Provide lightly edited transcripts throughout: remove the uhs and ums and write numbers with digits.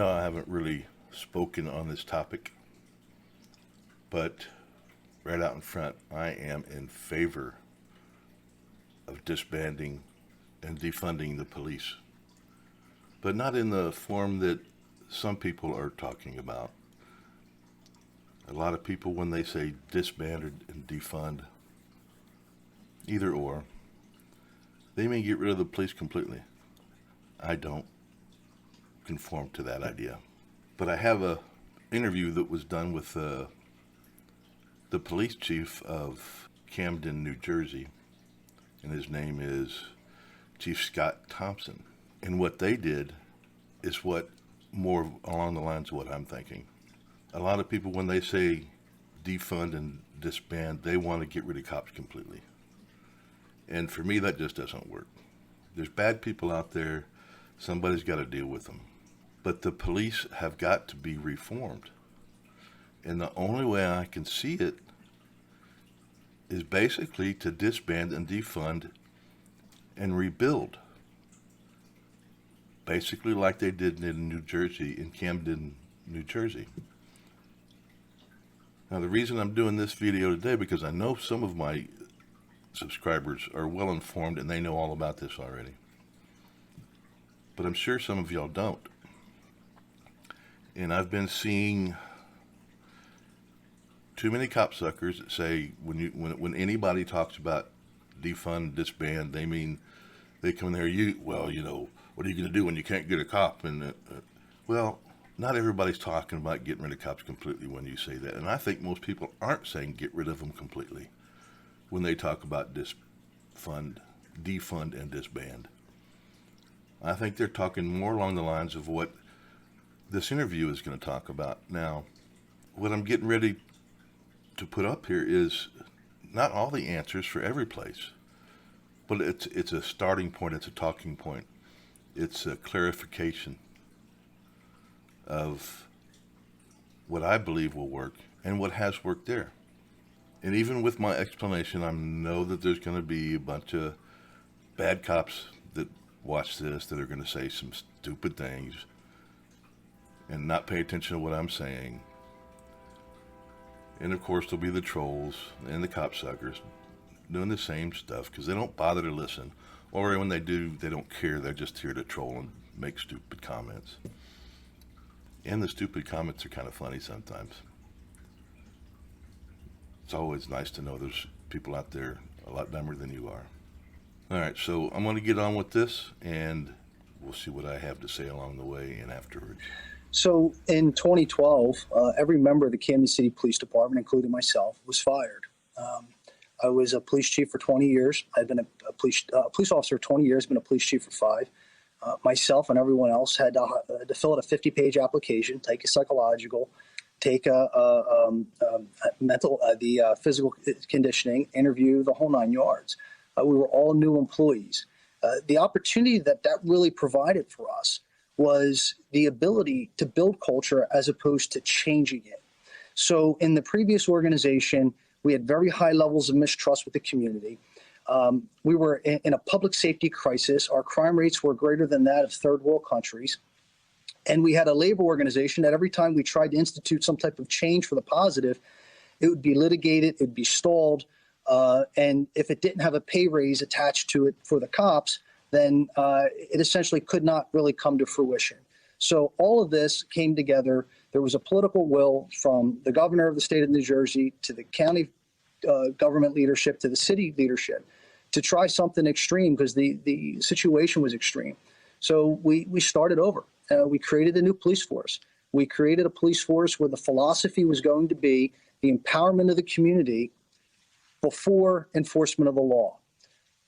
I haven't really spoken on this topic, but right out in front, I am in favor of disbanding and defunding the police, but not in the form that some people are talking about. A lot of people, when they say disband and defund, either or, they may get rid of the police completely. I don't conform to that idea. But I have a interview that was done with the police chief of Camden, New Jersey, and his name is Chief Scott Thomson. And what they did is what more along the lines of what I'm thinking. A lot of people, when they say defund and disband, they want to get rid of cops completely. And for me, that just doesn't work. There's bad people out there. Somebody's got to deal with them. But the police have got to be reformed. And the only way I can see it is basically to disband and defund and rebuild. Basically like they did in New Jersey, in Camden, New Jersey. Now, the reason I'm doing this video today, because I know some of my subscribers are well informed and they know all about this already. But I'm sure some of y'all don't. And I've been seeing too many copsuckers that say when anybody talks about defund, disband, they mean they come in there, what are you going to do when you can't get a cop? And well, not everybody's talking about getting rid of cops completely when you say that. And I think most people aren't saying get rid of them completely when they talk about defund, and disband. I think they're talking more along the lines of what this interview is going to talk about. Now, what I'm getting ready to put up here is not all the answers for every place, but it's a starting point, it's a talking point, it's a clarification of what I believe will work and what has worked there. And even with my explanation, I know that there's going to be a bunch of bad cops that watch this that are going to say some stupid things and not pay attention to what I'm saying. And of course, there'll be the trolls and the copsuckers doing the same stuff because they don't bother to listen. Or when they do, they don't care. They're just here to troll and make stupid comments. And the stupid comments are kind of funny sometimes. It's always nice to know there's people out there a lot dumber than you are. All right, so I'm going to get on with this, and we'll see what I have to say along the way and afterwards. So in 2012, every member of the Camden City Police Department, including myself, was fired. I was a police chief for 20 years. I've been a police officer for 20 years, been a police chief for 5. Myself and everyone else had to fill out a 50-page application, take a psychological, take a mental, the physical conditioning, interview, the whole 9 yards. We were all new employees. The opportunity that really provided for us was the ability to build culture as opposed to changing it. So in the previous organization, we had very high levels of mistrust with the community. We were in a public safety crisis. Our crime rates were greater than that of third world countries. And we had a labor organization that every time we tried to institute some type of change for the positive, it would be litigated, it would be stalled. And if it didn't have a pay raise attached to it for the cops, then it essentially could not really come to fruition. So all of this came together. There was a political will from the governor of the state of New Jersey to the county government leadership to the city leadership to try something extreme because the situation was extreme. So we started over. We created a new police force. We created a police force where the philosophy was going to be the empowerment of the community before enforcement of the law.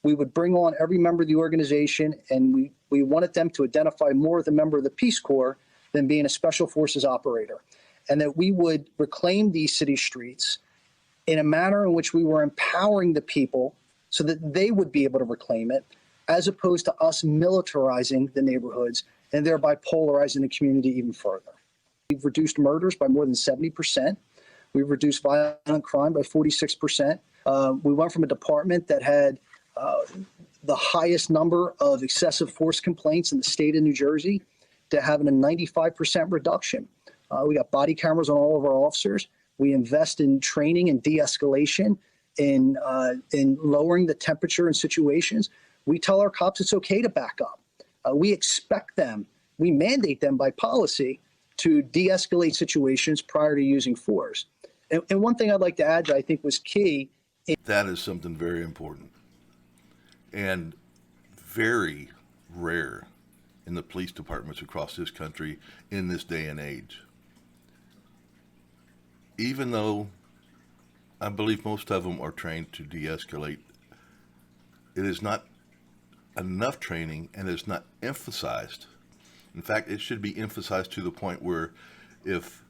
We would bring on every member of the organization, and we wanted them to identify more as a member of the Peace Corps than being a special forces operator, and that we would reclaim these city streets in a manner in which we were empowering the people so that they would be able to reclaim it, as opposed to us militarizing the neighborhoods and thereby polarizing the community even further. We've reduced murders by more than 70%. We've reduced violent crime by 46%. We went from a department that had the highest number of excessive force complaints in the state of New Jersey to having a 95% reduction. We got body cameras on all of our officers. We invest in training and de-escalation, in lowering the temperature in situations. We tell our cops it's okay to back up. We expect them, we mandate them by policy to de-escalate situations prior to using force. And one thing I'd like to add that I think was key. That is something very important and very rare in the police departments across this country in this day and age. Even though I believe most of them are trained to de-escalate, it is not enough training and is not emphasized. In fact, it should be emphasized to the point where if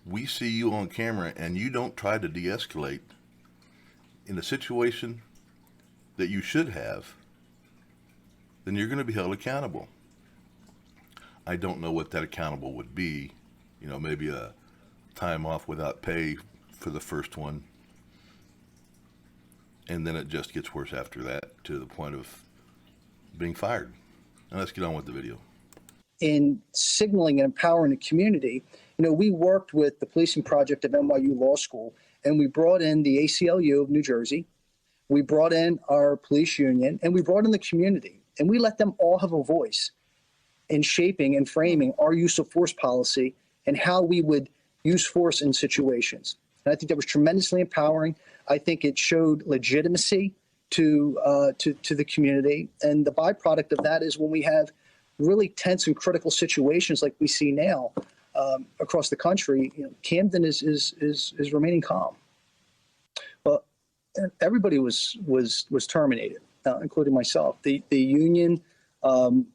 we see you on camera and you don't try to de-escalate in a situation that you should have, then you're going to be held accountable. I don't know what that accountable would be. You know, maybe a time off without pay for the first one. And then it just gets worse after that to the point of being fired. Now let's get on with the video. In signaling and empowering the community, we worked with the policing project of NYU Law School, and we brought in the ACLU of New Jersey. We brought in our police union, and we brought in the community, and we let them all have a voice in shaping and framing our use of force policy and how we would use force in situations. And I think that was tremendously empowering. I think it showed legitimacy to the community. And the byproduct of that is when we have really tense and critical situations like we see now across the country, Camden is remaining calm. Well, everybody was terminated, including myself. The union, that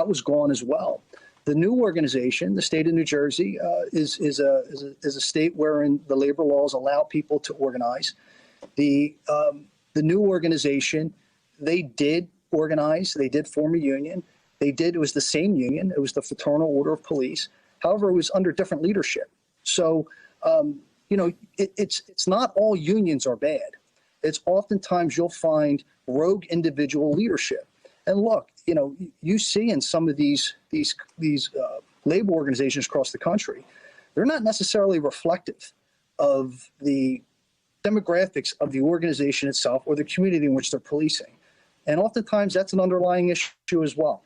was gone as well. The new organization, the state of New Jersey, is a state wherein the labor laws allow people to organize. The new organization, they did organize. They did form a union. It was the same union. It was the Fraternal Order of Police. However, it was under different leadership. So, it's not all unions are bad. It's oftentimes you'll find rogue individual leadership. And look, you see in some of these labor organizations across the country, they're not necessarily reflective of the demographics of the organization itself or the community in which they're policing. And oftentimes that's an underlying issue as well.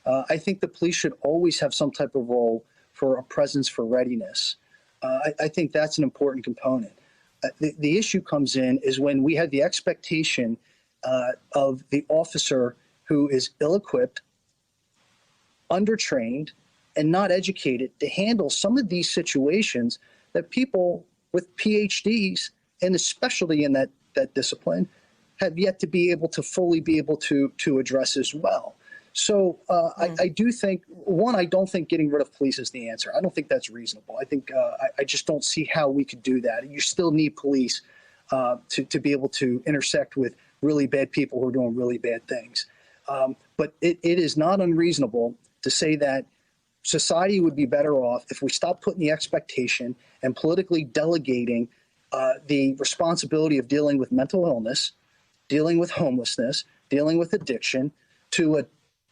I think the police should always have some type of role for a presence for readiness. I think that's an important component. The issue comes in is when we have the expectation of the officer who is ill-equipped, undertrained, and not educated to handle some of these situations that people with PhDs and especially in that discipline have yet to be able to fully be able to address as well. So I do think, one, I don't think getting rid of police is the answer. I don't think that's reasonable. I think I just don't see how we could do that. You still need police to be able to intersect with really bad people who are doing really bad things. But it is not unreasonable to say that society would be better off if we stopped putting the expectation and politically delegating the responsibility of dealing with mental illness, dealing with homelessness, dealing with addiction to a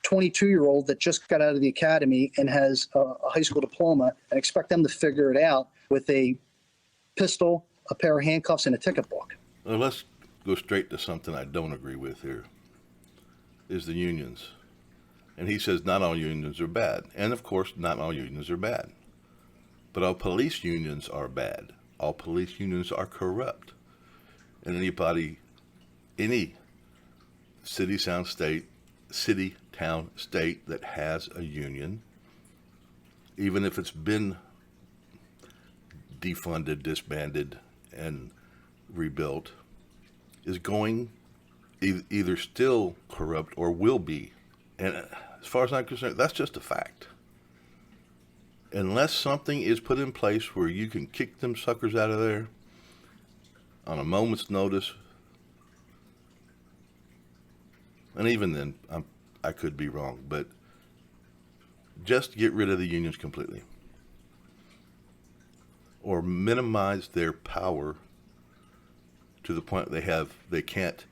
22-year-old that just got out of the academy and has a high school diploma and expect them to figure it out with a pistol, a pair of handcuffs, and a ticket book. Well, let's go straight to something I don't agree with here, is the unions. And he says not all unions are bad. And of course, not all unions are bad. But all police unions are bad. All police unions are corrupt. And any city, town, state that has a union, even if it's been defunded, disbanded, and rebuilt, is going either still corrupt or will be. And as far as I'm concerned, that's just a fact. Unless something is put in place where you can kick them suckers out of there on a moment's notice, and even then, I could be wrong, but just get rid of the unions completely. Or minimize their power to the point they can't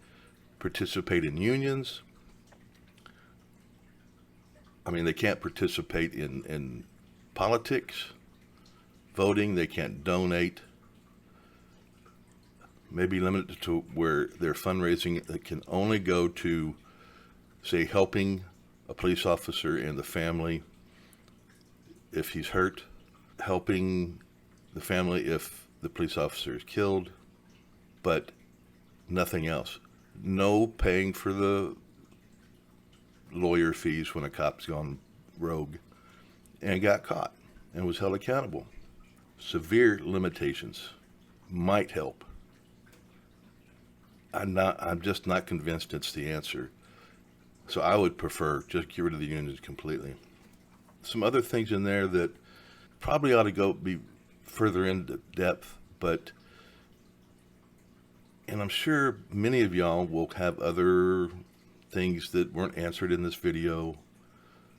participate in unions, I mean, they can't participate in politics, voting. They can't donate. Maybe limited to where their fundraising that can only go to, say, helping a police officer and the family if he's hurt, helping the family if the police officer is killed, but nothing else. No paying for the lawyer fees when a cop's gone rogue and got caught and was held accountable. Severe limitations might help. I'm just not convinced it's the answer. So I would prefer just get rid of the unions completely. Some other things in there that probably ought to be further into depth, and I'm sure many of y'all will have other things that weren't answered in this video,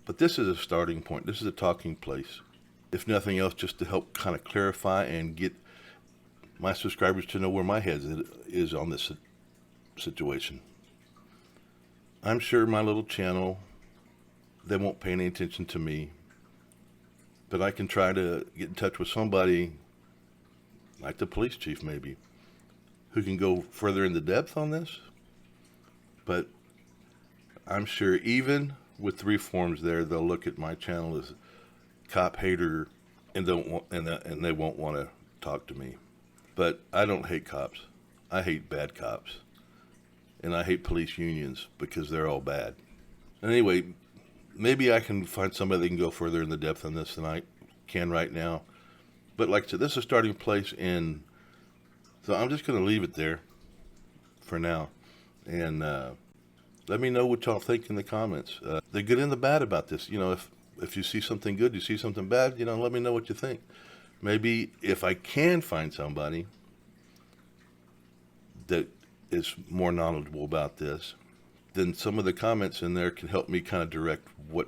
but this is a starting point. This is a talking place. If nothing else, just to help kind of clarify and get my subscribers to know where my head is on this situation. I'm sure my little channel, they won't pay any attention to me, but I can try to get in touch with somebody like the police chief maybe, who can go further into depth on this. But I'm sure even with the reforms there, they'll look at my channel as cop hater and they won't want to talk to me. But I don't hate cops. I hate bad cops. And I hate police unions because they're all bad. Anyway, maybe I can find somebody that can go further in the depth on this than I can right now. But like I said, this is a starting place, and so I'm just going to leave it there for now. And let me know what y'all think in the comments. The good and the bad about this. You know, if you see something good, you see something bad, you know, let me know what you think. Maybe if I can find somebody that is more knowledgeable about this, then some of the comments in there can help me kind of direct what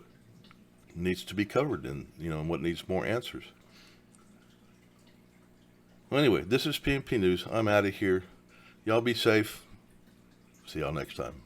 needs to be covered and, you know, and what needs more answers. Well, anyway, this is PNP News. I'm out of here. Y'all be safe. See y'all next time.